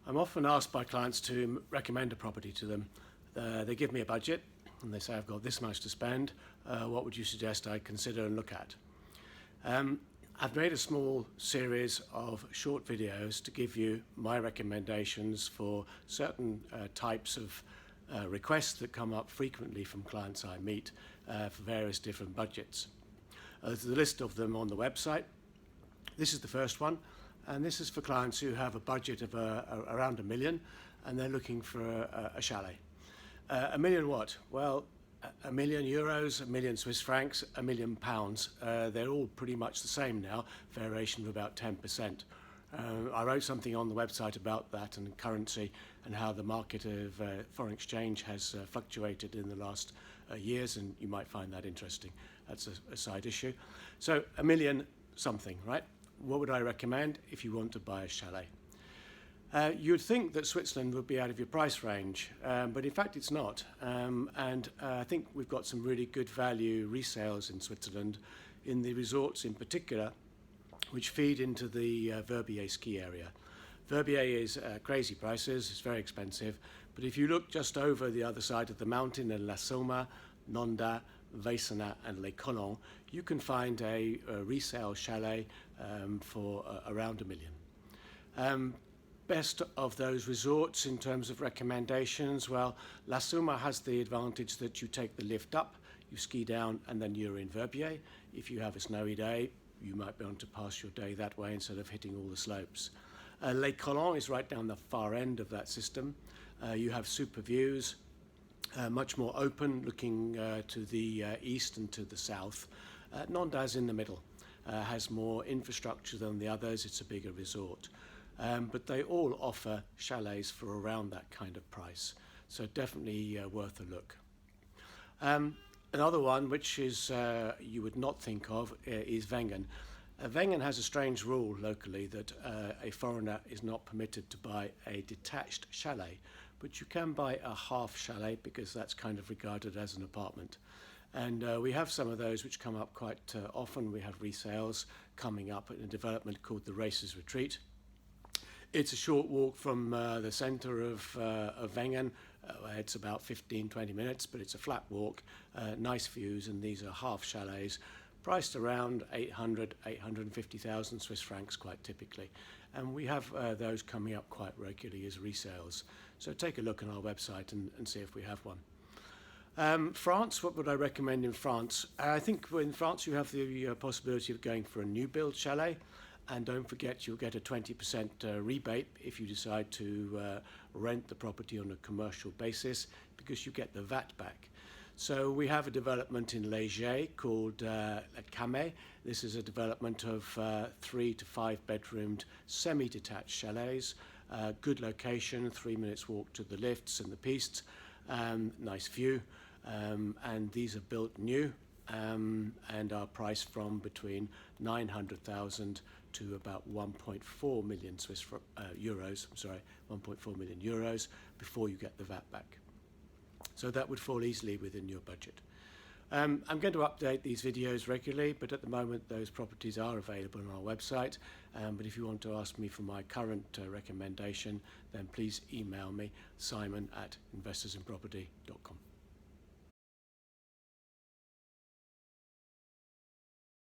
I'm often asked by clients to recommend a property to them. They give me a budget and they say, I've got this much to spend. What would you suggest I consider and look at? I've made a small series of short videos to give you my recommendations for certain types of requests that come up frequently from clients I meet for various different budgets. There's a list of them on the website. This is the first one, and this is for clients who have a budget of around £1 million and they're looking for a chalet. £1 million what? Well, €1 million, €1 million Swiss francs, £1 million. They're all pretty much the same now, variation of about 10%. I wrote something on the website about that and currency and how the market of foreign exchange has fluctuated in the last years, and you might find that interesting. That's a side issue. So £1 million something, right? What would I recommend if you want to buy a chalet? You'd think that Switzerland would be out of your price range, but in fact it's not. I think we've got some really good value resales in Switzerland, in the resorts in particular, which feed into the Verbier ski area. Verbier is crazy prices, it's very expensive, but if you look just over the other side of the mountain in La Soma, Nonda, Vaisana and Les Collons, you can find a resale chalet for around £1 million. Best of those resorts in terms of recommendations, well, La Soma has the advantage that you take the lift up, you ski down and then you're in Verbier. If you have a snowy day, you might be able to pass your day that way instead of hitting all the slopes. Les Collons is right down the far end of that system. You have super views, much more open, looking to the east and to the south. Nonda's in the middle, has more infrastructure than the others, it's a bigger resort. But they all offer chalets for around that kind of price, so definitely worth a look. Another one, which is you would not think of, is Wengen. Wengen has a strange rule locally that a foreigner is not permitted to buy a detached chalet, but you can buy a half chalet because that's kind of regarded as an apartment. And we have some of those which come up quite often. We have resales coming up in a development called the Races Retreat. It's a short walk from the centre of Wengen. It's about 15-20 minutes, but it's a flat walk, nice views, and these are half chalets, priced around 850,000 Swiss francs quite typically. And we have those coming up quite regularly as resales. So take a look on our website and see if we have one. France, what would I recommend in France? I think in France you have the possibility of going for a new build chalet. And don't forget, you'll get a 20% rebate if you decide to rent the property on a commercial basis, because you get the VAT back. So we have a development in Léger called La Camée. This is a development of 3 to 5 bedroomed semi-detached chalets. Good location, 3 minutes walk to the lifts and the pistes. Nice view. And these are built new and are priced from between 900,000 to about 1.4 million euros. I'm sorry, 1.4 million euros before you get the VAT back. So that would fall easily within your budget. I'm going to update these videos regularly, but at the moment those properties are available on our website. But if you want to ask me for my current recommendation, then please email me, simon@investorsinproperty.com.